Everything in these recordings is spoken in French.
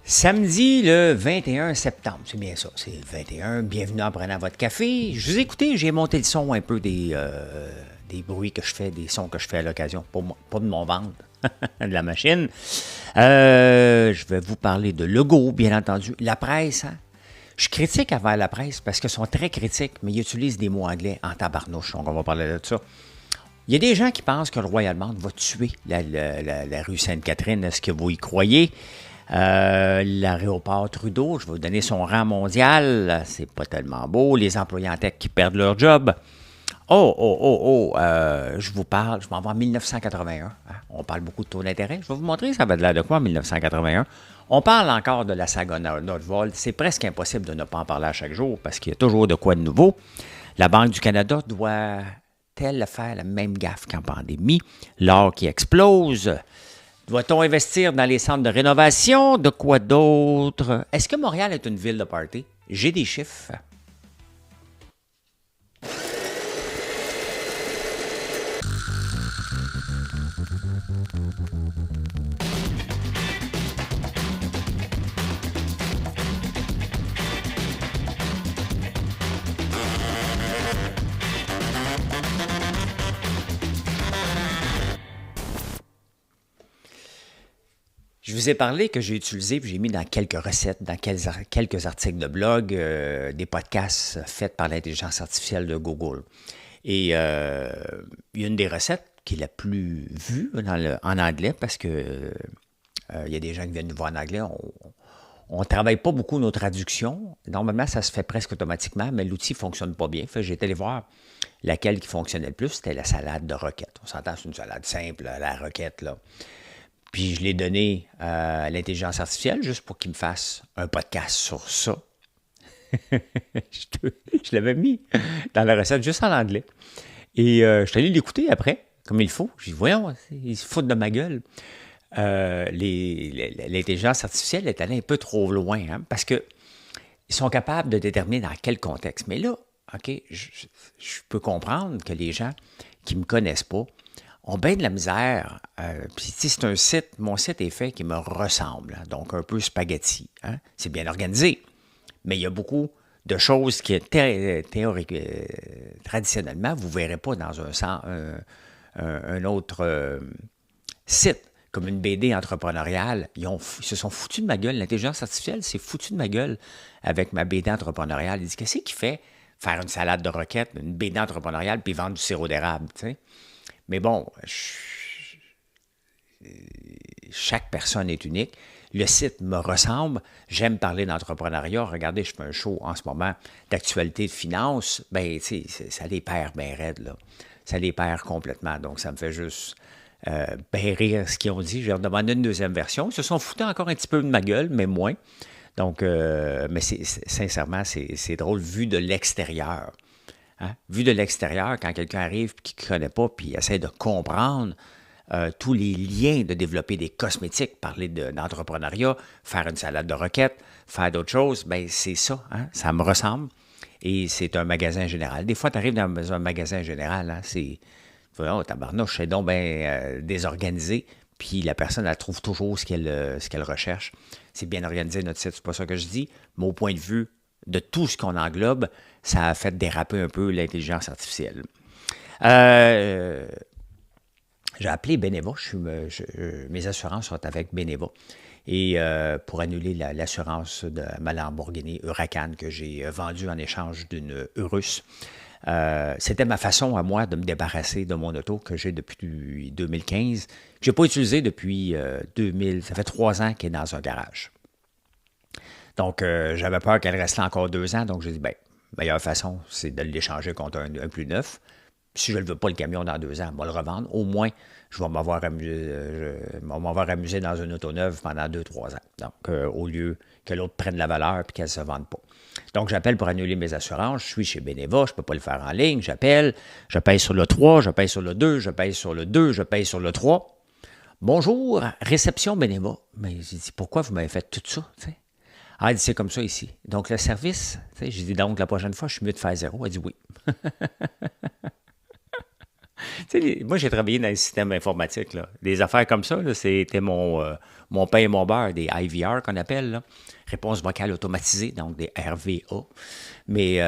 Samedi le 21 septembre, c'est bien ça, c'est le 21. Bienvenue en prenant votre café. Je vous ai écouté, j'ai monté le son un peu des bruits que je fais, des sons que je fais à l'occasion, pas de mon ventre, de la machine. Je vais vous parler de Legault, bien entendu. La presse, hein? Je critique envers la presse parce qu'ils sont très critiques, mais ils utilisent des mots anglais en tabarnouche, donc on va parler de ça. Il y a des gens qui pensent que le Royal Mall va tuer la rue Sainte-Catherine. Est-ce que vous y croyez? L'aéroport Trudeau, je vais vous donner son rang mondial. C'est pas tellement beau. Les employés en tech qui perdent leur job. Je vous parle, je m'en vais en 1981. Hein? On parle beaucoup de taux d'intérêt. Je vais vous montrer ça va de l'air de quoi en 1981. On parle encore de la saga Nordvolt. C'est presque impossible de ne pas en parler à chaque jour parce qu'il y a toujours de quoi de nouveau. La Banque du Canada doit-elle faire la même gaffe qu'en pandémie? L'or qui explose. Doit-on investir dans les centres de rénovation? De quoi d'autre? Est-ce que Montréal est une ville de party? J'ai des chiffres. Je vous ai parlé que j'ai utilisé, puis j'ai mis dans quelques recettes, dans quelques articles de blog, des podcasts faits par l'intelligence artificielle de Google. Et il y a une des recettes qui est la plus vue en anglais, parce que il y a des gens qui viennent nous voir en anglais. On ne travaille pas beaucoup nos traductions. Normalement, ça se fait presque automatiquement, mais l'outil ne fonctionne pas bien. Fait que j'ai été allé voir laquelle qui fonctionnait le plus. C'était la salade de roquette. On s'entend, c'est une salade simple, la roquette, là. Puis je l'ai donné à l'intelligence artificielle juste pour qu'il me fasse un podcast sur ça. je l'avais mis dans la recette juste en anglais. Et je suis allé l'écouter après, comme il faut. J'ai dit, voyons, ils se foutent de ma gueule. L'intelligence artificielle est allée un peu trop loin, hein, parce qu'ils sont capables de déterminer dans quel contexte. Mais là, OK, je peux comprendre que les gens qui ne me connaissent pas ont bien de la misère. Puis, c'est un site, mon site est fait qui me ressemble, hein, donc un peu spaghetti. Hein? C'est bien organisé, mais il y a beaucoup de choses qui, traditionnellement, vous ne verrez pas dans un autre site, comme une BD entrepreneuriale. Ils se sont foutus de ma gueule. L'intelligence artificielle s'est foutue de ma gueule avec ma BD entrepreneuriale. Il dit, qu'est-ce qu'il fait faire une salade de roquette, une BD entrepreneuriale, puis vendre du sirop d'érable, tu sais? Mais bon, chaque personne est unique. Le site me ressemble. J'aime parler d'entrepreneuriat. Regardez, je fais un show en ce moment d'actualité de finance. Ben, tu sais, ça les perd bien raide, là. Ça les perd complètement. Donc, ça me fait juste bien rire ce qu'ils ont dit. J'ai redemandé une deuxième version. Ils se sont foutus encore un petit peu de ma gueule, mais moins. Donc, mais sincèrement, c'est drôle vu de l'extérieur. Hein? Vu de l'extérieur, quand quelqu'un arrive et qui ne connaît pas, puis essaie de comprendre tous les liens de développer des cosmétiques, parler d'entrepreneuriat, faire une salade de roquette, faire d'autres choses, bien, c'est ça. Hein? Ça me ressemble. Et c'est un magasin général. Des fois, tu arrives dans un magasin général, hein, c'est... Oh, tabarnouche, c'est donc bien désorganisé. Puis la personne, elle trouve toujours ce qu'elle recherche. C'est bien organisé, notre site, c'est pas ça que je dis. Mais au point de vue de tout ce qu'on englobe, ça a fait déraper un peu l'intelligence artificielle. J'ai appelé Beneva. Mes assurances sont avec Beneva. Et pour annuler l'assurance de ma Lamborghini Huracan que j'ai vendue en échange d'une Urus. C'était ma façon à moi de me débarrasser de mon auto que j'ai depuis 2015, que je n'ai pas utilisé depuis 2000. Ça fait 3 ans qu'elle est dans un garage. Donc, j'avais peur qu'elle reste là encore 2 ans. Donc, j'ai dit, bien, meilleure façon, c'est de l'échanger contre un plus neuf. Si je ne veux pas le camion dans 2 ans, je vais le revendre. Au moins, je vais m'avoir amusé dans une auto neuve pendant 2-3 ans. Donc, au lieu que l'autre prenne la valeur et qu'elle ne se vende pas. Donc, j'appelle pour annuler mes assurances. Je suis chez Beneva, je ne peux pas le faire en ligne. J'appelle, je pèse sur le 3, je pèse sur le 2, je pèse sur le 2, je pèse sur le 3. Bonjour, réception Beneva. Mais j'ai dit, pourquoi vous m'avez fait tout ça, tu sais? Ah, elle dit, c'est comme ça ici. Donc, le service, tu sais, j'ai dit, donc, la prochaine fois, je suis mieux de faire 0. Elle dit oui. Tu sais, moi, j'ai travaillé dans les systèmes informatiques, là. Des affaires comme ça, là, c'était mon pain et mon beurre, des IVR qu'on appelle, là. Réponse vocale automatisée, donc des RVA. Mais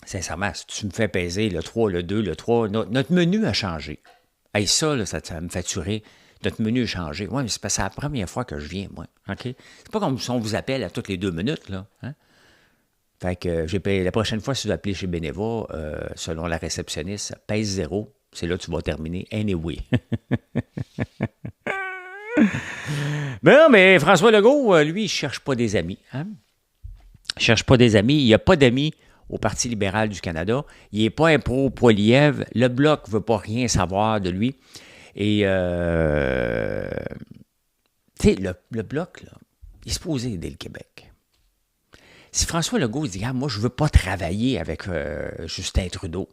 sincèrement, si tu me fais peser le 3, le 2, le 3, notre menu a changé. Hey, ça, là, ça me fait tuer. Notre menu a changé. Oui, mais c'est parce que c'est la première fois que je viens, moi. OK? C'est pas comme si on vous appelle à toutes les 2 minutes, là. Hein? Fait que la prochaine fois, si vous appelez chez Beneva, selon la réceptionniste, pèse 0. C'est là que tu vas terminer. Anyway. Mais non, mais François Legault, lui, il ne cherche pas des amis. Hein? Il ne cherche pas des amis. Il n'y a pas d'amis au Parti libéral du Canada. Il n'est pas un pro-Poilievre. Le Bloc ne veut pas rien savoir de lui. Et, tu sais, le Bloc, là, il est supposé aider le Québec. Si François Legault dit, ah, moi, je ne veux pas travailler avec Justin Trudeau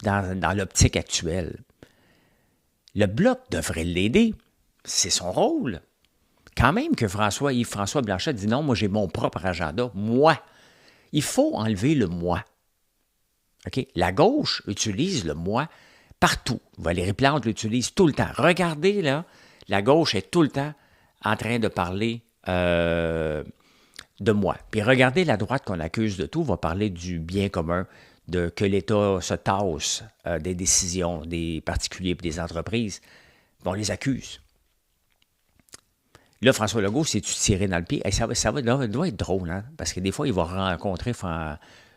dans l'optique actuelle, le Bloc devrait l'aider. C'est son rôle. Quand même que Yves-François Blanchet dit non, moi, j'ai mon propre agenda. Moi. Il faut enlever le moi. OK? La gauche utilise le moi partout. Valérie Plante l'utilise tout le temps. Regardez, là, la gauche est tout le temps en train de parler de moi. Puis regardez, la droite qu'on accuse de tout va parler du bien commun, de que l'État se tasse des décisions des particuliers et des entreprises. On les accuse. Là, François Legault s'est tiré dans le pied. Ça doit être drôle, hein? Parce que des fois, il va rencontrer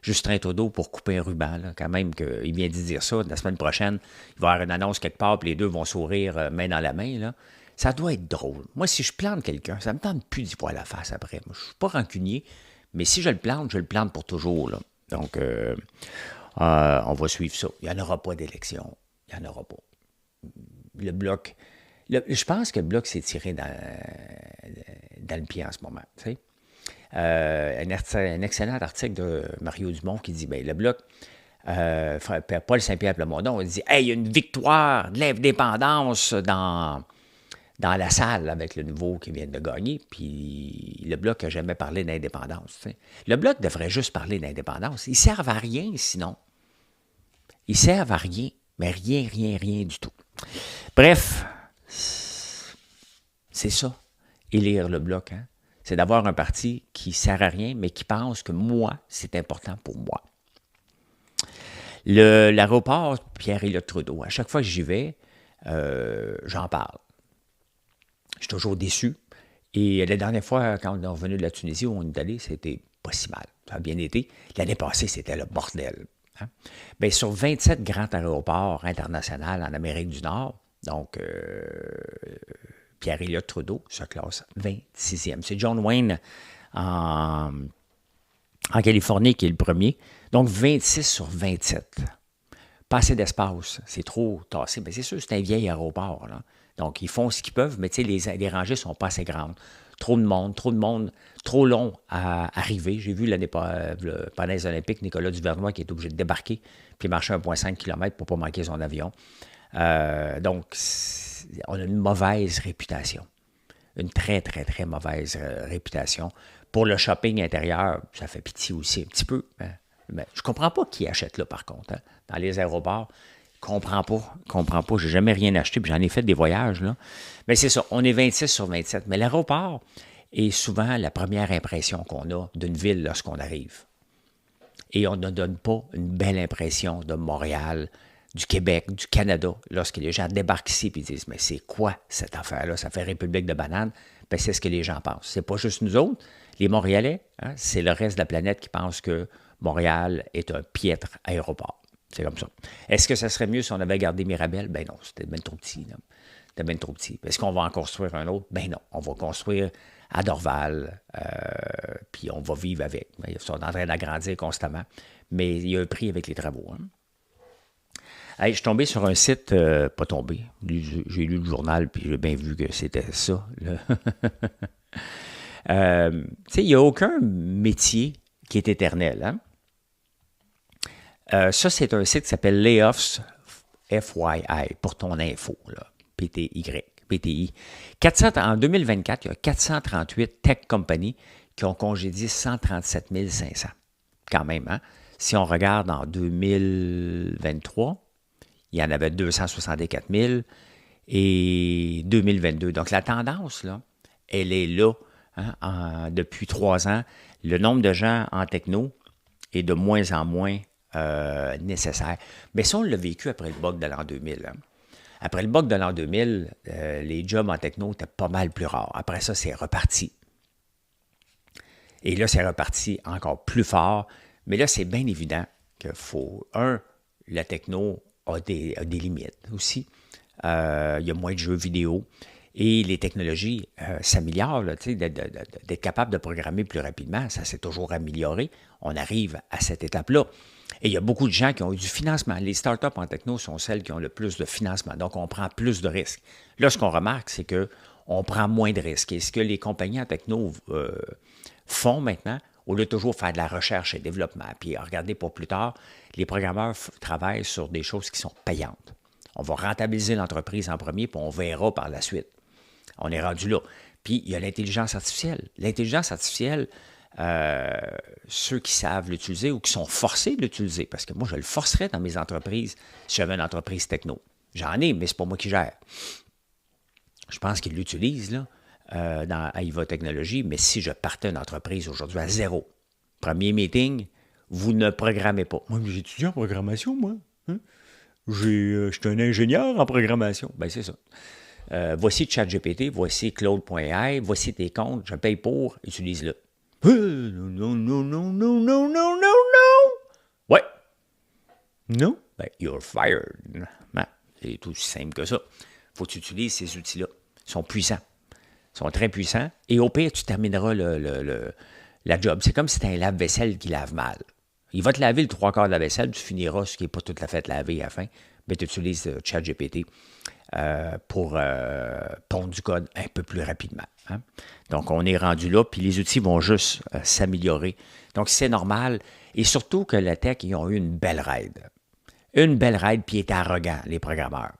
Justin Trudeau pour couper un ruban. Là. Quand même, qu'il vient de dire ça. La semaine prochaine, il va y avoir une annonce quelque part, puis les deux vont sourire main dans la main. Là. Ça doit être drôle. Moi, si je plante quelqu'un, ça ne me tente plus d'y voir la face après. Moi, je ne suis pas rancunier, mais si je le plante pour toujours. Là. Donc, on va suivre ça. Il n'y en aura pas d'élection. Il n'y en aura pas. Le Bloc... je pense que le Bloc s'est tiré dans le pied en ce moment. Tu sais. Un excellent article de Mario Dumont qui dit, bien, le Bloc, Paul Saint-Pierre Plamondon, il dit, hey, il y a une victoire de l'indépendance dans la salle avec le nouveau qui vient de gagner, puis le Bloc n'a jamais parlé d'indépendance. Tu sais. Le Bloc devrait juste parler d'indépendance. Ils ne servent à rien, sinon. Ils servent à rien, mais rien du tout. Bref, c'est ça, élire le Bloc. Hein? C'est d'avoir un parti qui ne sert à rien, mais qui pense que moi, c'est important pour moi. L'aéroport Pierre-Éliott Trudeau, à chaque fois que j'y vais, j'en parle. Je suis toujours déçu. Et la dernière fois, quand on est revenu de la Tunisie, où on est allé, c'était pas si mal. Ça a bien été. L'année passée, c'était le bordel. Hein? Bien, sur 27 grands aéroports internationaux en Amérique du Nord, donc Pierre-Éliott Trudeau se classe 26e. C'est John Wayne en Californie qui est le premier. Donc 26 sur 27. Pas assez d'espace. C'est trop tassé. Mais c'est sûr, c'est un vieil aéroport. Là. Donc, ils font ce qu'ils peuvent, mais les rangées ne sont pas assez grandes. Trop de monde, trop long à arriver. J'ai vu pendant les Olympiques, Nicolas Duvernois qui est obligé de débarquer puis marcher 1,5 km pour ne pas manquer son avion. Donc, on a une mauvaise réputation. Une très, très, très mauvaise réputation. Pour le shopping intérieur, ça fait pitié aussi un petit peu. Hein. Mais je ne comprends pas qui achète là, par contre, hein, dans les aéroports. Comprends pas. J'ai jamais rien acheté, puis j'en ai fait des voyages, là. Mais c'est ça, on est 26 sur 27. Mais l'aéroport est souvent la première impression qu'on a d'une ville lorsqu'on arrive. Et on ne donne pas une belle impression de Montréal, du Québec, du Canada, lorsque les gens débarquent ici et disent « Mais c'est quoi cette affaire-là? Ça fait République de bananes. » Bien, c'est ce que les gens pensent. C'est pas juste nous autres, les Montréalais, hein, c'est le reste de la planète qui pense que Montréal est un piètre aéroport. C'est comme ça. Est-ce que ça serait mieux si on avait gardé Mirabel? Ben non, c'était bien trop petit. Là. C'était bien trop petit. Est-ce qu'on va en construire un autre? Ben non, on va construire à Dorval, puis on va vivre avec. Ils sont en train d'agrandir constamment, mais il y a un prix avec les travaux. Hein. Hey, je suis tombé sur un site, pas tombé, j'ai lu le journal, puis j'ai bien vu que c'était ça. Tu sais, il n'y a aucun métier qui est éternel, hein? Ça, c'est un site qui s'appelle Layoffs FYI, pour ton info, là, PTI. En 2024, il y a 438 tech companies qui ont congédié 137 500. Quand même, hein? Si on regarde en 2023, il y en avait 264 000 et 2022. Donc, la tendance, là, elle est là depuis 3 ans. Le nombre de gens en techno est de moins en moins nécessaire. Mais ça, on l'a vécu après le bug de l'an 2000. Après le bug de l'an 2000, les jobs en techno étaient pas mal plus rares. Après ça, c'est reparti. Et là, c'est reparti encore plus fort. Mais là, c'est bien évident qu'il faut, la techno a des limites aussi. Il y a moins de jeux vidéo et les technologies s'améliorent. D'être capable de programmer plus rapidement, ça s'est toujours amélioré. On arrive à cette étape-là. Et il y a beaucoup de gens qui ont eu du financement. Les startups en techno sont celles qui ont le plus de financement. Donc, on prend plus de risques. Là, ce qu'on remarque, c'est qu'on prend moins de risques. Et ce que les compagnies en techno font maintenant, au lieu de toujours faire de la recherche et développement, puis regardez pour plus tard, les programmeurs travaillent sur des choses qui sont payantes. On va rentabiliser l'entreprise en premier, puis on verra par la suite. On est rendu là. Puis, il y a l'intelligence artificielle. L'intelligence artificielle, ceux qui savent l'utiliser ou qui sont forcés de l'utiliser, parce que moi, je le forcerais dans mes entreprises si j'avais une entreprise techno. J'en ai, mais c'est pas moi qui gère. Je pense qu'ils l'utilisent là, dans AIVA Technologies, mais si je partais une entreprise aujourd'hui à zéro, premier meeting, vous ne programmez pas. Moi, j'ai étudié en programmation, moi. Hein? Je suis un ingénieur en programmation. Ben c'est ça. Voici ChatGPT, voici Claude.ai, voici tes comptes, je paye pour, utilise-le. Non, non, non, non, non, non, non, non. Ouais. Non? Ben, you're fired. Ben, c'est tout aussi simple que ça. Faut que tu utilises ces outils-là. Ils sont puissants. Ils sont très puissants. Et au pire, tu termineras la job. C'est comme si tu as un lave-vaisselle qui lave mal. Il va te laver le 3/4 de la vaisselle, tu finiras ce qui n'est pas tout à fait lavé à la fin. Mais tu utilises ChatGPT pour pondre du code un peu plus rapidement. Hein? Donc, on est rendu là, puis les outils vont juste s'améliorer. Donc, c'est normal. Et surtout que la tech, ils ont eu une belle ride. Une belle ride, puis ils étaient arrogants, les programmeurs.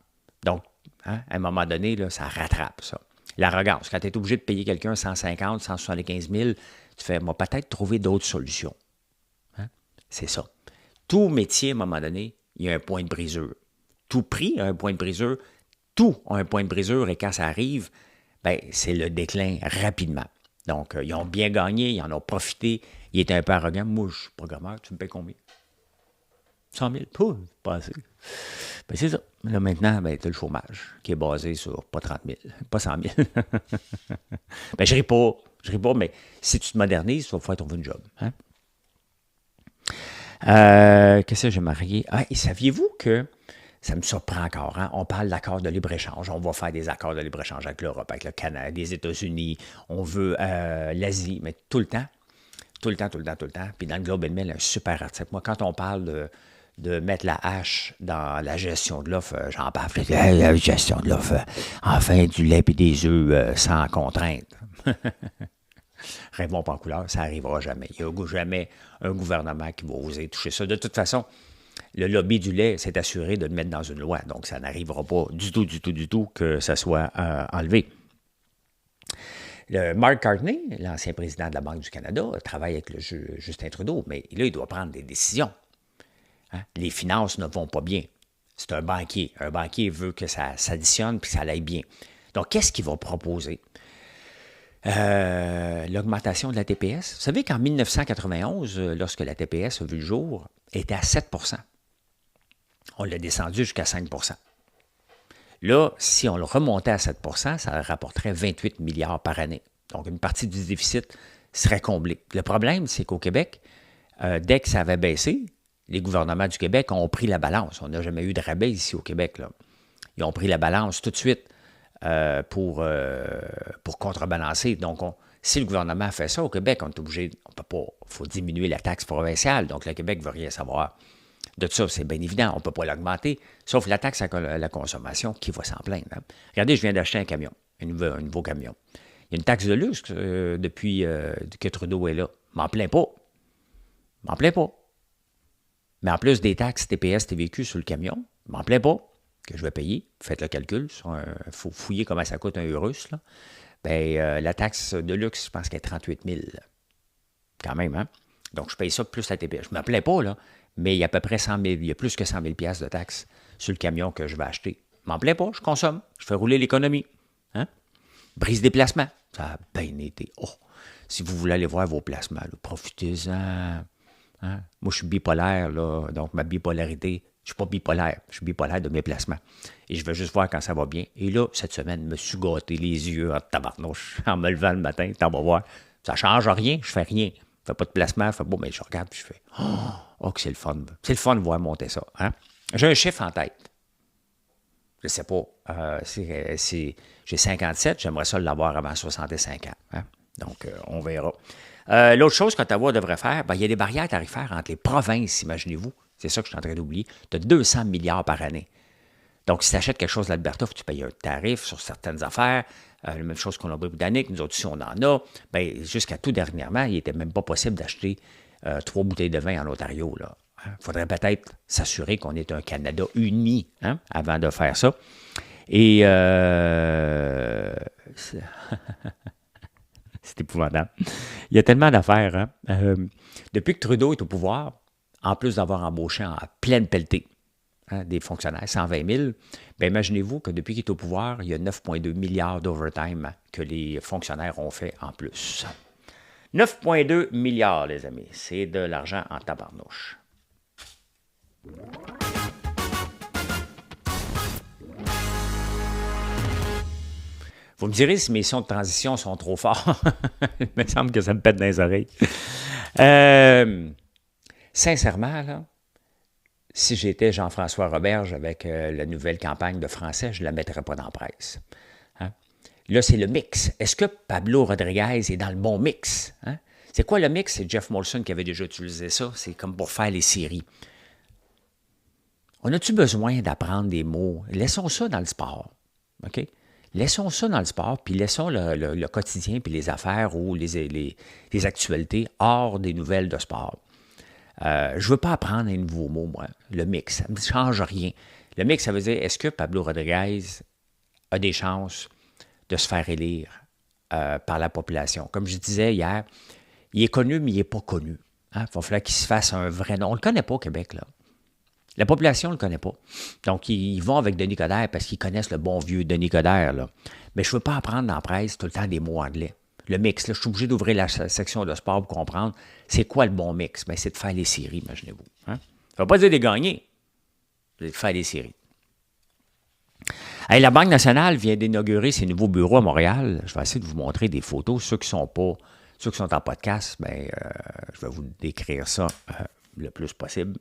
Donc, à un moment donné, là, ça rattrape ça. L'arrogance, quand tu es obligé de payer quelqu'un 150, 175 000, tu fais, moi, peut-être trouver d'autres solutions. Hein? C'est ça. Tout métier, à un moment donné, il y a un point de brisure. Tout prix a un point de brisure. Tout a un point de brisure et quand ça arrive, ben, c'est le déclin rapidement. Donc, ils ont bien gagné, ils en ont profité. Ils étaient un peu arrogants. Moi, je suis programmeur, tu me payes combien? 100 000? Pas assez. Ben, c'est ça. Là, maintenant, ben, tu as le chômage qui est basé sur pas 30 000, pas 100 000. Ben, je ris pas, mais si tu te modernises, tu vas pouvoir trouver un job. Hein? Qu'est-ce que j'ai marié? Ah, et saviez-vous que ça me surprend encore, hein? On parle d'accords de libre-échange. On va faire des accords de libre-échange avec l'Europe, avec le Canada, les États-Unis. On veut l'Asie, mais tout le temps. Tout le temps. Puis dans le Globe and Mail, un super article. Moi, quand on parle de mettre la hache dans la gestion de l'offre, j'en parle. La gestion de l'offre, enfin, du lait et des œufs sans contrainte. Rêvons pas en couleur, ça n'arrivera jamais. Il n'y a jamais un gouvernement qui va oser toucher ça. De toute façon, le lobby du lait s'est assuré de le mettre dans une loi. Donc, ça n'arrivera pas du tout que ça soit enlevé. Mark Carney, l'ancien président de la Banque du Canada, travaille avec le Justin Trudeau, mais là, il doit prendre des décisions. Hein? Les finances ne vont pas bien. C'est un banquier. Un banquier veut que ça s'additionne et que ça aille bien. Donc, qu'est-ce qu'il va proposer? L'augmentation de la TPS. Vous savez qu'en 1991, lorsque la TPS a vu le jour, était à 7 %. On l'a descendu jusqu'à 5 %. Là, si on le remontait à 7 %, ça rapporterait 28 milliards par année. Donc, une partie du déficit serait comblée. Le problème, c'est qu'au Québec, dès que ça avait baissé, les gouvernements du Québec ont pris la balance. On n'a jamais eu de rabais ici au Québec, là. Ils ont pris la balance tout de suite pour contrebalancer. Donc, si le gouvernement fait ça au Québec, on est obligé, on peut pas, il faut diminuer la taxe provinciale. Donc, le Québec ne veut rien savoir de ça, c'est bien évident. On ne peut pas l'augmenter, sauf la taxe à la consommation qui va s'en plaindre. Hein. Regardez, je viens d'acheter un camion, un nouveau camion. Il y a une taxe de luxe depuis que Trudeau est là. M'en plains pas. Mais en plus des taxes TPS, TVQ sur le camion, m'en plains pas que je vais payer. Faites le calcul. Il faut fouiller comment ça coûte un Eurus. Là. Bien, la taxe de luxe, je pense qu'elle est 38 000. Quand même, hein? Donc, je paye ça plus la TPS. Je ne me plains pas, là, mais il y a à peu près 100 000, il y a plus que 100 000 $ de taxes sur le camion que je vais acheter. Je m'en plains pas, je consomme, je fais rouler l'économie. Hein? Brise des placements, ça a bien été. Oh, si vous voulez aller voir vos placements, là, profitez-en. Hein? Moi, je suis bipolaire, là, donc ma bipolarité, je ne suis pas bipolaire, je suis bipolaire de mes placements. Et je vais juste voir quand ça va bien. Et là, cette semaine, je me suis gâté les yeux en tabarnouche, en me levant le matin, t'en vas voir. Ça ne change rien, je fais rien. Je ne fais pas de placement, je fais bon, mais je regarde, puis je fais oh, que c'est le fun. C'est le fun de voir monter ça. Hein? J'ai un chiffre en tête. Je ne sais pas. J'ai 57, j'aimerais ça l'avoir avant 65 ans. Hein? Donc, on verra. L'autre chose qu'Ottawa devrait faire, il y a des barrières tarifaires entre les provinces, imaginez-vous. C'est ça que je suis en train d'oublier. Tu as 200 milliards par année. Donc, si tu achètes quelque chose de l'Alberta, il faut que tu payes un tarif sur certaines affaires. La même chose qu'on a britannique, nous autres, si on en a. Jusqu'à tout dernièrement, il n'était même pas possible d'acheter 3 bouteilles de vin en Ontario. Il faudrait peut-être s'assurer qu'on est un Canada uni avant de faire ça. Et c'est épouvantable. Il y a tellement d'affaires. Hein? Depuis que Trudeau est au pouvoir, en plus d'avoir embauché en pleine pelletée des fonctionnaires, 120 000, bien, imaginez-vous que depuis qu'il est au pouvoir, il y a 9,2 milliards d'overtime que les fonctionnaires ont fait en plus. 9,2 milliards, les amis. C'est de l'argent en tabarnouche. Vous me direz si mes sons de transition sont trop forts. Il me semble que ça me pète dans les oreilles. Sincèrement, là, si j'étais Jean-François Roberge avec la nouvelle campagne de français, je ne la mettrais pas dans la presse. Hein? Là, c'est le mix. Est-ce que Pablo Rodriguez est dans le bon mix? Hein? C'est quoi le mix? C'est Jeff Molson qui avait déjà utilisé ça. C'est comme pour faire les séries. On a-tu besoin d'apprendre des mots? Laissons ça dans le sport. OK? Laissons ça dans le sport, puis laissons le quotidien, puis les affaires ou les actualités hors des nouvelles de sport. Je ne veux pas apprendre un nouveau mot, moi. Le mix, ça ne me change rien. Le mix, ça veut dire, est-ce que Pablo Rodriguez a des chances de se faire élire par la population? Comme je disais hier, il est connu, mais il n'est pas connu. Hein? Il va falloir qu'il se fasse un vrai nom. On ne le connaît pas au Québec, là. La population ne le connaît pas. Donc, ils vont avec Denis Coderre parce qu'ils connaissent le bon vieux Denis Coderre, là. Mais je ne veux pas apprendre dans la presse tout le temps des mots anglais. Le mix, là, je suis obligé d'ouvrir la section de sport pour comprendre c'est quoi le bon mix. Bien, c'est de faire les séries, imaginez-vous. Hein? Ça ne veut pas dire de gagner, c'est de faire les séries. Hey, la Banque nationale vient d'inaugurer ses nouveaux bureaux à Montréal. Je vais essayer de vous montrer des photos. Ceux qui sont en podcast, bien, je vais vous décrire ça le plus possible.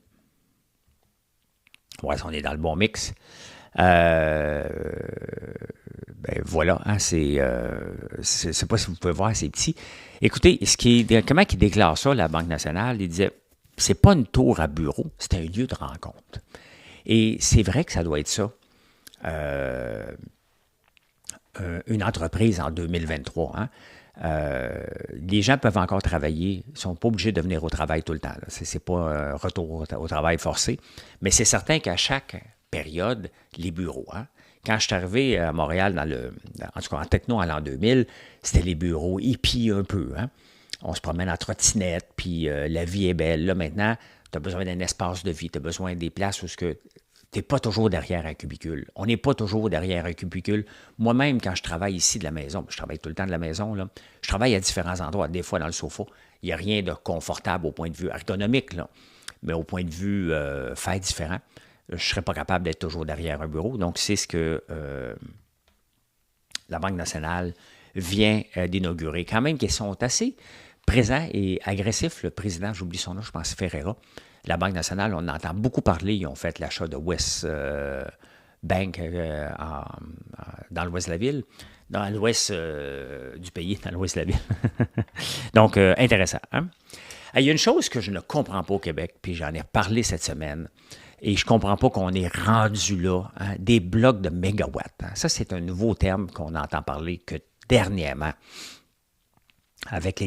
Ouais, on est dans le bon mix. Ben voilà, hein, c'est pas si vous pouvez voir, c'est petit. Écoutez, comment ils déclarent ça, la Banque nationale? Ils disaient, c'est pas une tour à bureau, c'est un lieu de rencontre. Et c'est vrai que ça doit être ça. Une entreprise en 2023, hein? Les gens peuvent encore travailler, ils ne sont pas obligés de venir au travail tout le temps. Ce n'est pas un retour au travail forcé, mais c'est certain qu'à chaque période, les bureaux. Hein? Quand je suis arrivé à Montréal, en tout cas en techno en l'an 2000, c'était les bureaux hippies un peu. Hein? On se promène en trottinette, puis la vie est belle. Là, maintenant, tu as besoin d'un espace de vie, tu as besoin des places où tu n'es pas toujours derrière un cubicule. On n'est pas toujours derrière un cubicule. Moi-même, quand je travaille ici de la maison, je travaille tout le temps de la maison, là, je travaille à différents endroits, des fois dans le sofa. Il n'y a rien de confortable au point de vue ergonomique, là, mais au point de vue faire différent, je ne serais pas capable d'être toujours derrière un bureau. Donc, c'est ce que la Banque nationale vient d'inaugurer. Quand même qu'ils sont assez présents et agressifs. Le président, j'oublie son nom, je pense Ferreira. La Banque nationale, on entend beaucoup parler. Ils ont fait l'achat de West Bank dans l'ouest de la ville, dans l'ouest du pays, dans l'ouest de la ville. Donc, intéressant. Hein? Il y a une chose que je ne comprends pas au Québec, puis j'en ai parlé cette semaine, et je ne comprends pas qu'on est rendu là, hein, des blocs de mégawatts. Hein? Ça, c'est un nouveau terme qu'on entend parler que dernièrement. Avec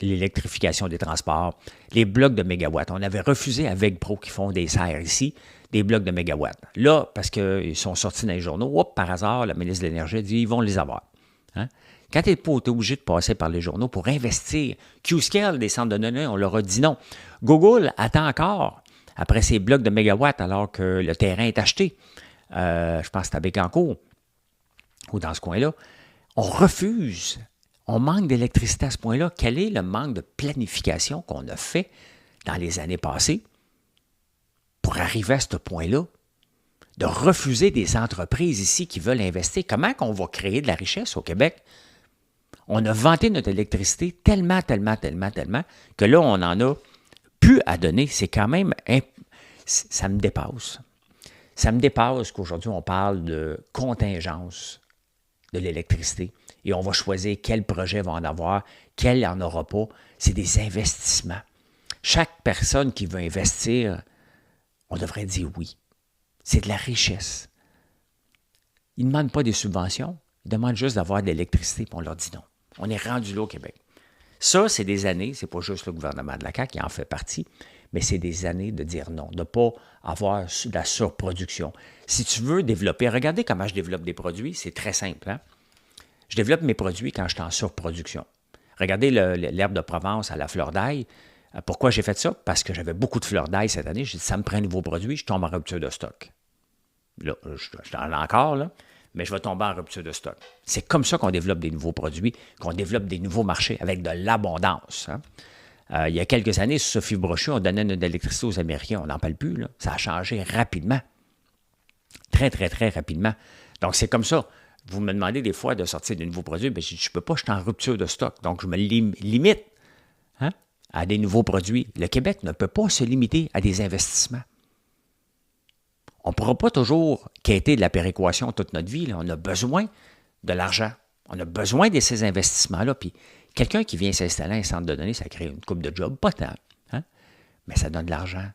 l'électrification des transports, les blocs de mégawatts. On avait refusé avec Pro qui font des serres ici, des blocs de mégawatts. Là, parce qu'ils sont sortis dans les journaux, par hasard, la ministre de l'Énergie a dit ils vont les avoir. Hein? Quand tu n'es pas obligé de passer par les journaux pour investir, Qscale, des centres de données, on leur a dit non. Google attend encore après ces blocs de mégawatts alors que le terrain est acheté. Je pense que c'est à Bécancour ou dans ce coin-là. On refuse. On manque d'électricité à ce point-là. Quel est le manque de planification qu'on a fait dans les années passées pour arriver à ce point-là? De refuser des entreprises ici qui veulent investir. Comment qu'on va créer de la richesse au Québec? On a vanté notre électricité tellement, que là, on en a plus à donner. C'est quand même... Ça me dépasse. Ça me dépasse qu'aujourd'hui, on parle de contingence de l'électricité et on va choisir quel projet va en avoir, quel n'en aura pas. C'est des investissements. Chaque personne qui veut investir, on devrait dire oui. C'est de la richesse. Ils ne demandent pas des subventions, ils demandent juste d'avoir de l'électricité, puis on leur dit non. On est rendu là au Québec. Ça, c'est des années, c'est pas juste le gouvernement de la CAQ qui en fait partie, mais c'est des années de dire non, de ne pas avoir de la surproduction. Si tu veux développer, regardez comment je développe des produits, c'est très simple. Hein? Je développe mes produits quand je suis en surproduction. Regardez l'herbe de Provence à la fleur d'ail. Pourquoi j'ai fait ça? Parce que j'avais beaucoup de fleurs d'ail cette année. J'ai dit, ça me prend un nouveau produit, je tombe en rupture de stock. Là, je en ai encore, là, mais je vais tomber en rupture de stock. C'est comme ça qu'on développe des nouveaux produits, qu'on développe des nouveaux marchés avec de l'abondance. Hein? Il y a quelques années, sur Sophie Brochu, on donnait de l'électricité aux Américains. On n'en parle plus. Là. Ça a changé rapidement. Très rapidement. Donc, c'est comme ça. Vous me demandez des fois de sortir de nouveaux produits. Bien, je ne peux pas, je suis en rupture de stock. Donc, je me limite à des nouveaux produits. Le Québec ne peut pas se limiter à des investissements. On ne pourra pas toujours quêter de la péréquation toute notre vie. Là. On a besoin de l'argent. On a besoin de ces investissements-là. Puis, quelqu'un qui vient s'installer à un centre de données, ça crée une coupe de job, pas tant. Hein? Mais ça donne de l'argent.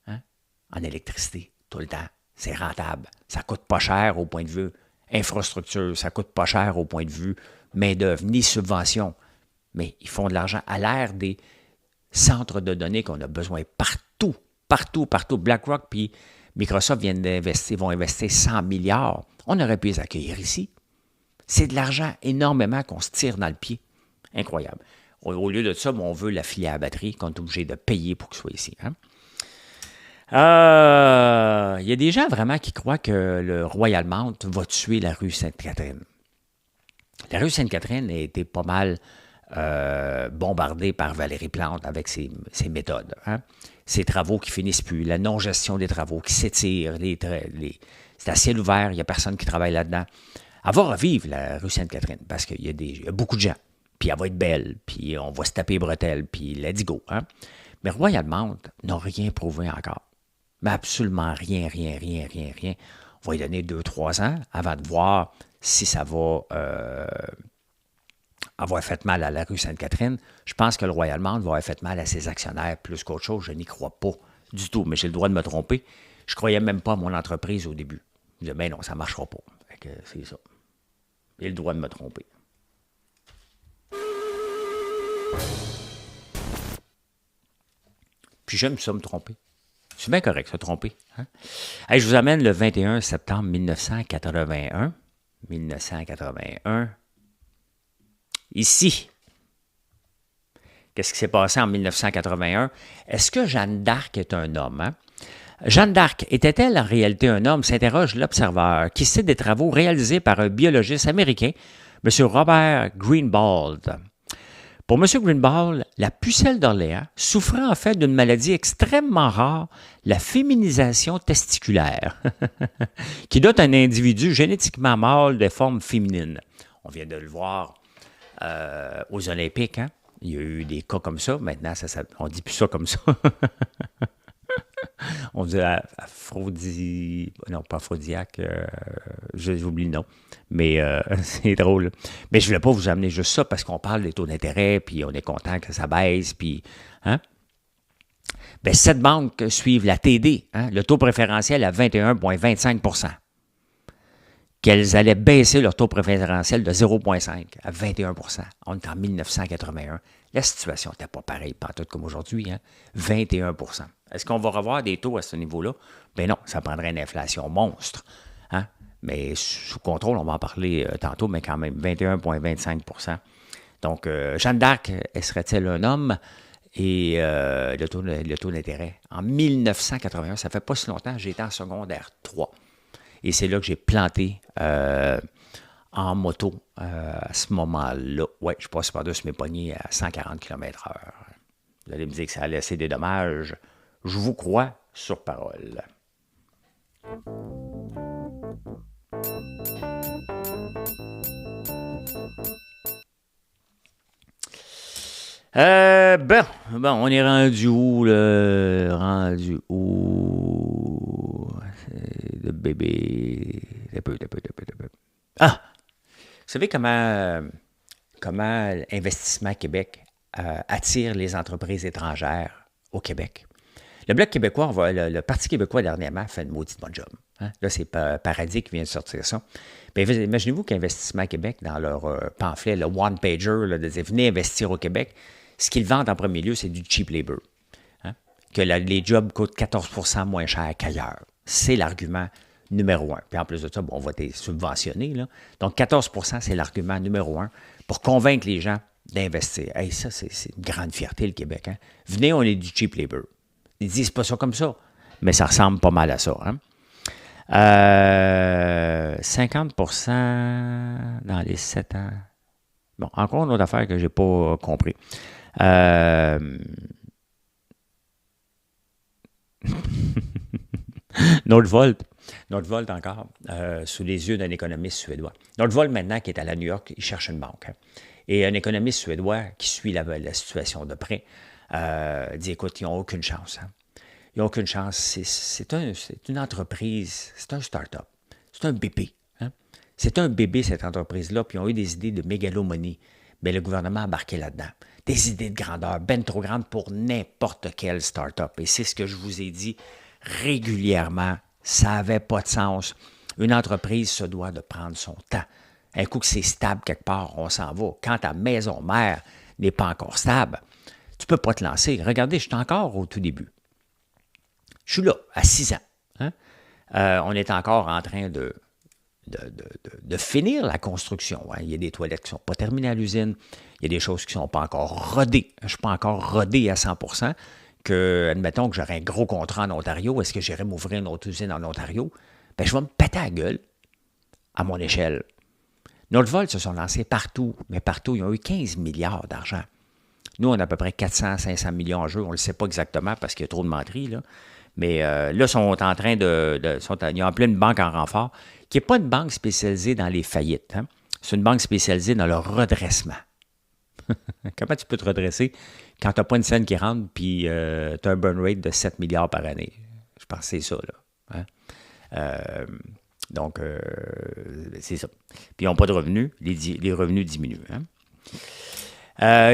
Hein? En électricité, tout le temps. C'est rentable. Ça ne coûte pas cher au point de vue infrastructure. Ça ne coûte pas cher au point de vue main-d'œuvre, ni subvention. Mais ils font de l'argent à l'ère des centres de données qu'on a besoin partout. BlackRock puis Microsoft vont investir 100 milliards. On aurait pu les accueillir ici. C'est de l'argent énormément qu'on se tire dans le pied. Incroyable. Au lieu de ça, on veut la filière à batterie qu'on est obligé de payer pour qu'il soit ici. Hein? Il y a des gens vraiment qui croient que le Royal Mount va tuer la rue Sainte-Catherine. La rue Sainte-Catherine a été pas mal bombardée par Valérie Plante avec ses méthodes. Hein? Ses travaux qui finissent plus, la non-gestion des travaux qui s'étirent, c'est à ciel ouvert, il n'y a personne qui travaille là-dedans. Elle va revivre la rue Sainte-Catherine parce qu'il y a beaucoup de gens. Puis elle va être belle, puis on va se taper les bretelles, puis let's go. Hein? Mais Royal Mount n'a rien prouvé encore. Mais absolument rien. On va lui donner 2-3 ans avant de voir si ça va avoir fait mal à la rue Sainte-Catherine. Je pense que le Royal Mount va avoir fait mal à ses actionnaires plus qu'autre chose. Je n'y crois pas du tout, mais j'ai le droit de me tromper. Je ne croyais même pas à mon entreprise au début. Je disais, ben non, ça ne marchera pas. Fait que c'est ça. J'ai le droit de me tromper. Puis j'aime ça me tromper. C'est bien correct, se tromper. Hein? Hey, je vous amène le 21 septembre 1981. 1981. Ici. Qu'est-ce qui s'est passé en 1981? Est-ce que Jeanne d'Arc est un homme? Hein? Jeanne d'Arc était-elle en réalité un homme? S'interroge l'Observeur, qui cite des travaux réalisés par un biologiste américain, M. Robert Greenbald. Pour M. Greenbald, la pucelle d'Orléans souffrait en fait d'une maladie extrêmement rare, la féminisation testiculaire, qui donne un individu génétiquement mâle de forme féminine. On vient de le voir aux Olympiques. Hein? Il y a eu des cas comme ça. Maintenant, on ne dit plus ça comme ça. On dit non, pas aphrodisiaque, j'oublie le nom, mais c'est drôle. Mais je ne voulais pas vous amener juste ça parce qu'on parle des taux d'intérêt, puis on est content que ça baisse, puis... Hein? Bien, 7 banques suivent la TD, hein, le taux préférentiel à 21,25 %. Qu'elles allaient baisser leur taux préférentiel de 0,5 à 21 %. On est en 1981. La situation n'était pas pareille, pas tout comme aujourd'hui. Hein? 21 %. Est-ce qu'on va revoir des taux à ce niveau-là? Bien non, ça prendrait une inflation monstre. Hein? Mais sous contrôle, on va en parler tantôt, mais quand même 21,25 %. Donc, Jeanne d'Arc, serait-elle un homme? et le taux d'intérêt. En 1981, ça fait pas si longtemps, j'étais en secondaire 3. Et c'est là que j'ai planté en moto à ce moment-là. Ouais, je passe par-dessus mes poignées à 140 km/h. Vous allez me dire que ça a laissé des dommages. Je vous crois sur parole. Bon, on est rendu où, là? Rendu où? Le bébé. Ah! Vous savez comment Investissement Québec attire les entreprises étrangères au Québec? Le Bloc québécois, le Parti québécois dernièrement fait une maudite bonne job. Hein? Là, c'est Paradis qui vient de sortir ça. Bien, imaginez-vous qu'Investissement Québec, dans leur pamphlet, le one-pager, là, de dire venez investir au Québec, ce qu'ils vendent en premier lieu, c'est du cheap labor. Hein? Que les jobs coûtent 14 % moins cher qu'ailleurs. C'est l'argument numéro un. Puis en plus de ça, bon, on va être subventionné. Là. Donc 14 % c'est l'argument numéro un pour convaincre les gens d'investir. Hey, ça, c'est une grande fierté, le Québec. Hein? Venez, on est du cheap labor. Ils disent pas ça comme ça, mais ça ressemble pas mal à ça. Hein? 50 % dans les 7 ans. Bon, encore une autre affaire que je n'ai pas compris. Nordvolt encore, sous les yeux d'un économiste suédois. Nordvolt, maintenant, qui est à la New York, il cherche une banque. Hein. Et un économiste suédois qui suit la situation de près dit, écoute, ils n'ont aucune chance. Hein. Ils n'ont aucune chance. C'est une entreprise, c'est un start-up, c'est un bébé. Hein. C'est un bébé, cette entreprise-là, puis ils ont eu des idées de mégalomanie. Bien, le gouvernement a embarqué là-dedans. Des idées de grandeur, ben trop grandes pour n'importe quelle start-up. Et c'est ce que je vous ai dit régulièrement. Ça n'avait pas de sens. Une entreprise se doit de prendre son temps. Un coup que c'est stable quelque part, on s'en va. Quand ta maison mère n'est pas encore stable, tu ne peux pas te lancer. Regardez, je suis encore au tout début. Je suis là, à 6 ans. Hein? On est encore en train de finir la construction. Hein? Il y a des toilettes qui ne sont pas terminées à l'usine. Il y a des choses qui ne sont pas encore rodées. Je ne suis pas encore rodé à 100 % que, admettons que j'aurais un gros contrat en Ontario. Est-ce que j'irais m'ouvrir une autre usine en Ontario? Bien, je vais me péter la gueule à mon échelle. Nordvolt se sont lancés partout, mais partout. Ils ont eu 15 milliards d'argent. Nous, on a à peu près 400-500 millions en jeu. On ne le sait pas exactement parce qu'il y a trop de menteries, là. Mais là, ils sont en train ils ont appelé une banque en renfort, qui n'est pas une banque spécialisée dans les faillites. Hein? C'est une banque spécialisée dans le redressement. Comment tu peux te redresser quand tu n'as pas une scène qui rentre puis tu as un burn rate de 7 milliards par année? Je pense que c'est ça, là. Hein? Donc, c'est ça. Puis, ils n'ont pas de revenus. Les revenus diminuent. Hein?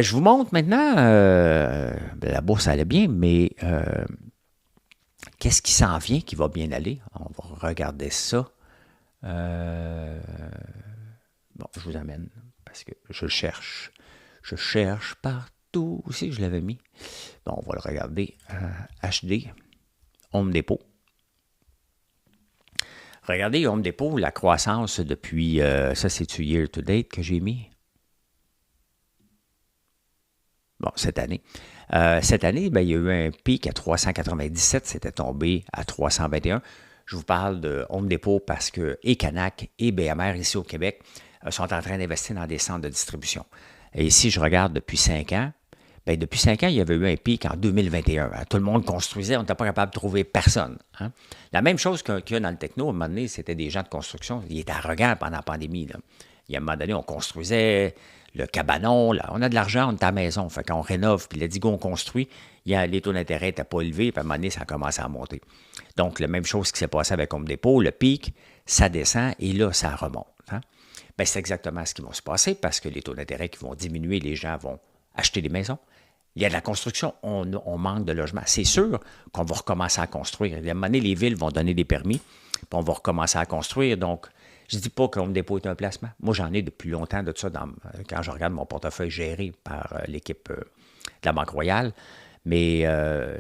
Je vous montre maintenant, la bourse allait bien, mais qu'est-ce qui s'en vient qui va bien aller? On va regarder ça. Bon, je vous amène parce que je cherche. Je cherche partout. Où c'est que je l'avais mis? Bon, on va le regarder. HD, Home Depot. Regardez Home Depot, la croissance depuis, ça c'est-tu year to date que j'ai mis? Bon, cette année. Cette année, bien, il y a eu un pic à 397, c'était tombé à 321. Je vous parle de Home Depot parce que et Canac et BMR ici au Québec sont en train d'investir dans des centres de distribution. Et ici, je regarde depuis 5 ans. Bien, depuis 5 ans, il y avait eu un pic en 2021. Tout le monde construisait, on n'était pas capable de trouver personne. Hein? La même chose qu'il y a dans le techno, à un moment donné, c'était des gens de construction. Ils étaient arrogants pendant la pandémie. Là. Il y a un moment donné, on construisait le cabanon. Là, on a de l'argent, on est à la maison. Fait qu'on rénove, puis let's go, on construit. Les taux d'intérêt n'étaient pas élevés, puis à un moment donné, ça a commencé à monter. Donc, la même chose qui s'est passé avec Home Depot, le pic, ça descend, et là, ça remonte. Hein? Bien, c'est exactement ce qui va se passer, parce que les taux d'intérêt qui vont diminuer, les gens vont acheter des maisons. Il y a de la construction, on manque de logements. C'est sûr qu'on va recommencer à construire. À un moment donné, les villes vont donner des permis, puis on va recommencer à construire. Donc, je ne dis pas que Home Depot est un placement. Moi, j'en ai depuis longtemps de ça quand je regarde mon portefeuille géré par l'équipe de la Banque Royale. Mais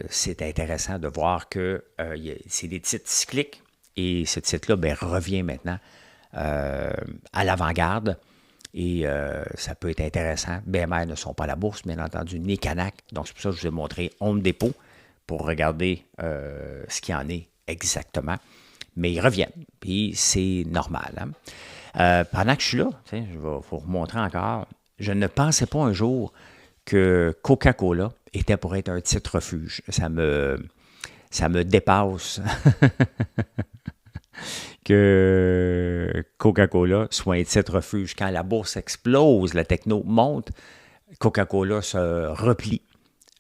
c'est intéressant de voir que c'est des titres cycliques et ce titre-là revient maintenant à l'avant-garde. Et ça peut être intéressant. BMR ne sont pas à la bourse, bien entendu, ni Canac. Donc, c'est pour ça que je vous ai montré Home Depot pour regarder ce qu'il y en est exactement. Mais ils reviennent, puis c'est normal. Hein? Pendant que je suis là, je vais vous remontrer encore, je ne pensais pas un jour que Coca-Cola était pour être un titre refuge. Ça me dépasse que Coca-Cola soit un titre refuge. Quand la bourse explose, la techno monte, Coca-Cola se replie.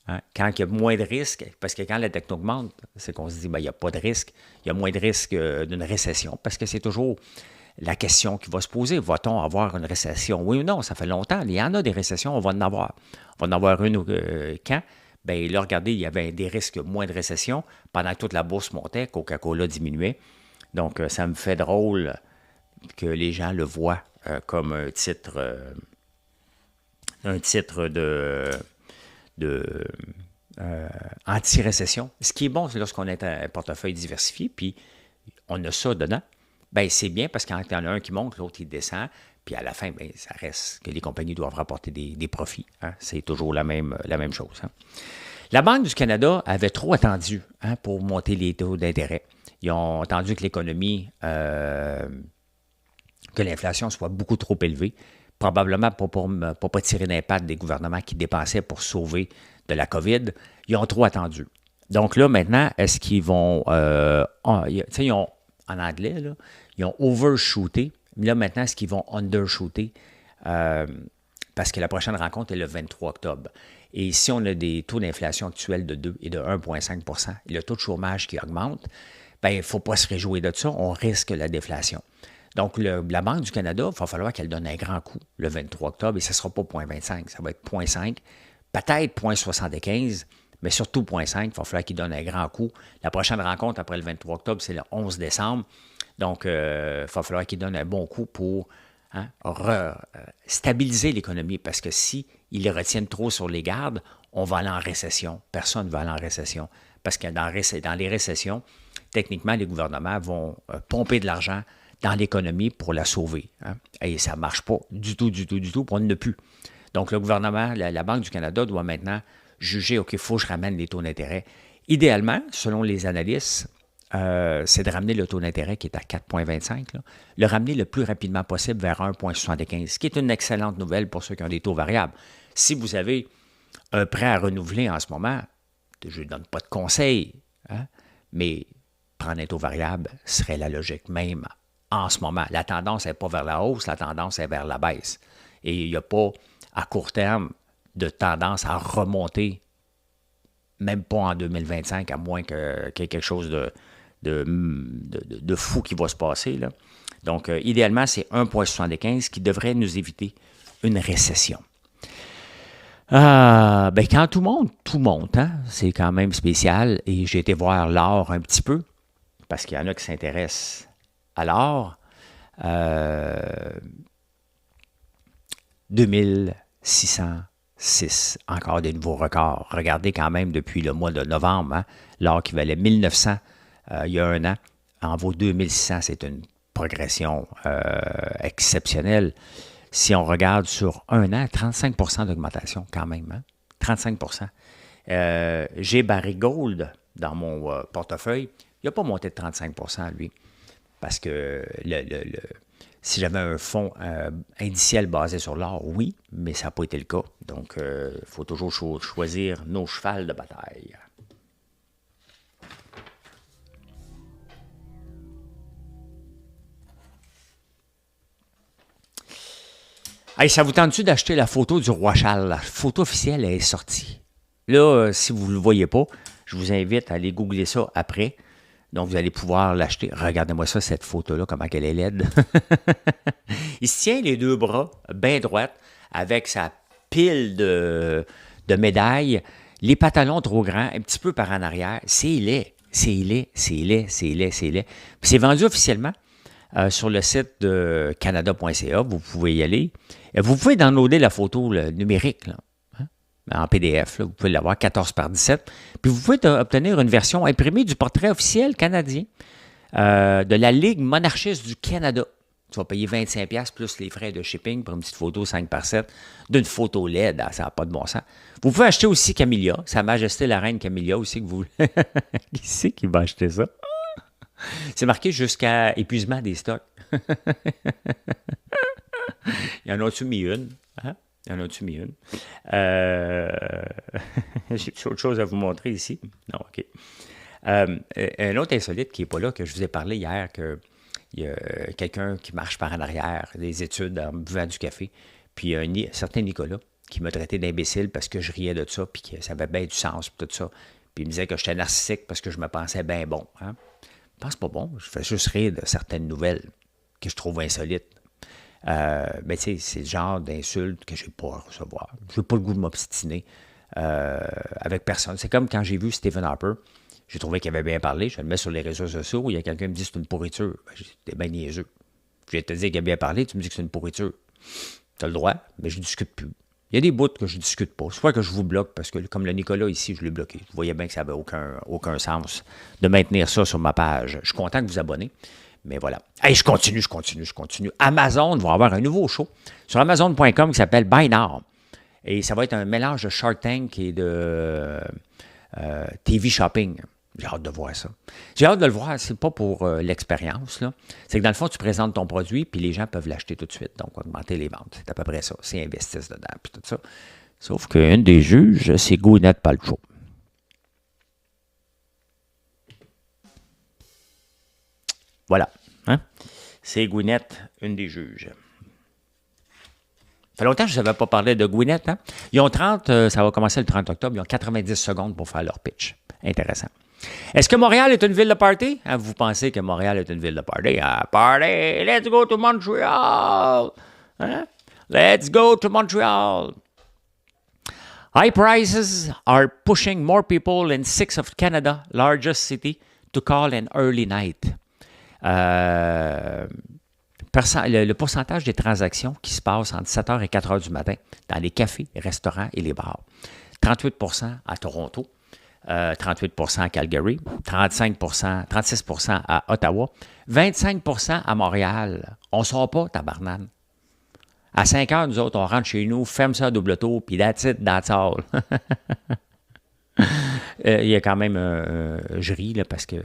Hein? Quand il y a moins de risques, parce que quand la techno augmente, c'est qu'on se dit, ben, il n'y a pas de risque, il y a moins de risque d'une récession, parce que c'est toujours la question qui va se poser. Va-t-on avoir une récession? Oui ou non? Ça fait longtemps. Il y en a des récessions, on va en avoir. On va en avoir une quand? Bien là, regardez, il y avait des risques moins de récession. Pendant que toute la bourse montait, Coca-Cola diminuait. Donc, ça me fait drôle que les gens le voient comme un titre de anti-récession. Ce qui est bon, c'est lorsqu'on a un portefeuille diversifié, puis on a ça dedans, bien, c'est bien parce qu'il y en a un qui monte, l'autre, il descend, puis à la fin, bien, ça reste que les compagnies doivent rapporter des profits. Hein? C'est toujours la même chose. Hein? La Banque du Canada avait trop attendu pour monter les taux d'intérêt. Ils ont attendu que l'économie, que l'inflation soit beaucoup trop élevée, probablement pour ne pas tirer d'impact des gouvernements qui dépensaient pour sauver de la COVID. Ils ont trop attendu. Donc là, maintenant, est-ce qu'ils vont... ils ont, en anglais, là, ils ont overshooté. Là, maintenant, est-ce qu'ils vont undershooter? Parce que la prochaine rencontre est le 23 octobre. Et si on a des taux d'inflation actuels de 2 et de 1,5 % et le taux de chômage qui augmente, bien, il ne faut pas se réjouir de ça, on risque la déflation. Donc, la Banque du Canada, il va falloir qu'elle donne un grand coup le 23 octobre et ce ne sera pas 0,25, ça va être 0,5, peut-être 0,75, mais surtout 0,5, il va falloir qu'il donne un grand coup. La prochaine rencontre après le 23 octobre, c'est le 11 décembre. Donc, il va falloir qu'il donne un bon coup pour stabiliser l'économie parce que si ils les retiennent trop sur les gardes, on va aller en récession. Personne ne va aller en récession parce que dans les récessions, techniquement, les gouvernements vont pomper de l'argent dans l'économie pour la sauver. Hein? Et ça ne marche pas du tout, puis on ne plus. Donc, le gouvernement, la Banque du Canada doit maintenant juger, OK, il faut que je ramène les taux d'intérêt. Idéalement, selon les analystes, c'est de ramener le taux d'intérêt qui est à 4,25, le ramener le plus rapidement possible vers 1,75, ce qui est une excellente nouvelle pour ceux qui ont des taux variables. Si vous avez un prêt à renouveler en ce moment, je ne donne pas de conseils, hein, mais prendre un taux variable serait la logique même en ce moment. La tendance n'est pas vers la hausse, la tendance est vers la baisse. Et il n'y a pas, à court terme, de tendance à remonter, même pas en 2025, à moins qu'il y ait quelque chose de fou qui va se passer. Là. Donc, idéalement, c'est 1,75 qui devrait nous éviter une récession. Ben, quand tout monte, hein? C'est quand même spécial. Et j'ai été voir l'or un petit peu, parce qu'il y en a qui s'intéressent à l'or. 2606, encore des nouveaux records. Regardez quand même depuis le mois de novembre, hein? L'or qui valait 1900 il y a un an, en vaut 2600, c'est une progression exceptionnelle. Si on regarde sur un an, 35 % d'augmentation quand même, hein? 35 %. J'ai Barrick Gold dans mon portefeuille. Il n'a pas monté de 35 % lui, parce que si j'avais un fonds indiciel basé sur l'or, oui, mais ça n'a pas été le cas. Donc, il faut toujours choisir nos chevals de bataille. Hey, ça vous tente-tu d'acheter la photo du roi Charles? La photo officielle est sortie. Là, si vous ne le voyez pas, je vous invite à aller googler ça après. Donc, vous allez pouvoir l'acheter. Regardez-moi ça, cette photo-là, comment elle est laide. Il se tient les deux bras, bien droites, avec sa pile de médailles, les pantalons trop grands, un petit peu par en arrière. C'est laid. Puis c'est vendu officiellement sur le site de canada.ca. Vous pouvez y aller. Vous pouvez downloader la photo numérique, là, hein, en PDF. Là, vous pouvez l'avoir 14 par 17. Puis vous pouvez obtenir une version imprimée du portrait officiel canadien de la Ligue monarchiste du Canada. Tu vas payer 25$ plus les frais de shipping pour une petite photo 5x7 d'une photo LED. Ah, ça n'a pas de bon sens. Vous pouvez acheter aussi Camilla. Sa Majesté la Reine Camilla aussi que vous... Qui c'est qui va acheter ça? C'est marqué jusqu'à épuisement des stocks. Il y en a-tu mis une? Hein? Il y en a-tu mis une? J'ai autre chose à vous montrer ici. Non, OK. Un autre insolite qui n'est pas là, que je vous ai parlé hier, qu'il y a quelqu'un qui marche par en arrière, des études en buvant du café, puis un certain Nicolas qui m'a traité d'imbécile parce que je riais de ça, puis que ça avait bien du sens, puis tout ça. Puis il me disait que j'étais narcissique parce que je me pensais bien bon. Hein? Je pense pas bon, je fais juste rire de certaines nouvelles que je trouve insolites. Mais tu sais, c'est le genre d'insulte que j'ai pas à recevoir. Je n'ai pas le goût de m'obstiner avec personne. C'est comme quand j'ai vu Stephen Harper, j'ai trouvé qu'il avait bien parlé, je le mets sur les réseaux sociaux, il y a quelqu'un qui me dit que c'est une pourriture. Ben, t'es bien niaiseux. Je viens te dire qu'il a bien parlé, tu me dis que c'est une pourriture. Tu as le droit, mais je ne discute plus. Il y a des bouts que je ne discute pas. Soit que je vous bloque, parce que comme le Nicolas ici, je l'ai bloqué. Vous voyez bien que ça n'avait aucun sens de maintenir ça sur ma page. Je suis content que vous abonnez. Mais voilà. Hey, je continue. Amazon va avoir un nouveau show sur Amazon.com qui s'appelle Buy Now. Et ça va être un mélange de Shark Tank et de TV Shopping. J'ai hâte de voir ça. J'ai hâte de le voir. C'est pas pour l'expérience, là. C'est que dans le fond, tu présentes ton produit, puis les gens peuvent l'acheter tout de suite. Donc, augmenter les ventes. C'est à peu près ça. C'est investissent dedans, puis tout ça. Sauf qu'une des juges, c'est Gwyneth Paltrow. Voilà. Hein? C'est Gwyneth, une des juges. Ça fait longtemps que je ne savais pas parler de Gwyneth. Hein? Ils ont 30, ça va commencer le 30 octobre, ils ont 90 secondes pour faire leur pitch. Intéressant. Est-ce que Montréal est une ville de party? Hein, vous pensez que Montréal est une ville de party? Ah, party! Let's go to Montreal! Hein? Let's go to Montreal! High prices are pushing more people in 6 of Canada's largest cities to call an early night. Le pourcentage des transactions qui se passent entre 7h et 4h du matin dans les cafés, restaurants et les bars. 38% à Toronto, 38% à Calgary, 36% à Ottawa, 25% à Montréal. On ne sort pas, tabarnane. À 5h, nous autres, on rentre chez nous, ferme ça à double tour, puis that's it, that's all. Il y a quand même, je ris, là, parce que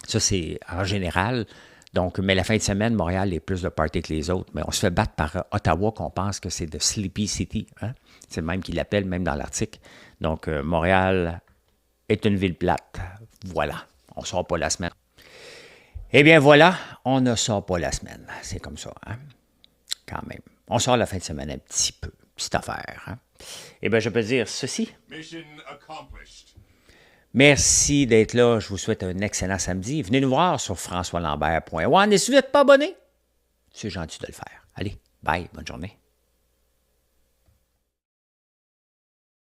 ça, c'est en général. Donc, mais la fin de semaine, Montréal est plus de party que les autres. Mais on se fait battre par Ottawa, qu'on pense que c'est de Sleepy City. Hein? C'est le même qui l'appelle, même dans l'article. Donc, Montréal est une ville plate. Voilà. On ne sort pas la semaine. Eh bien, voilà. On ne sort pas la semaine. C'est comme ça, hein? Quand même. On sort la fin de semaine un petit peu. Petite affaire, hein? Eh bien, je peux dire ceci. Mission accomplished. Merci d'être là. Je vous souhaite un excellent samedi. Venez nous voir sur françoislambert.one. Et si vous n'êtes pas abonné, c'est gentil de le faire. Allez, bye, bonne journée.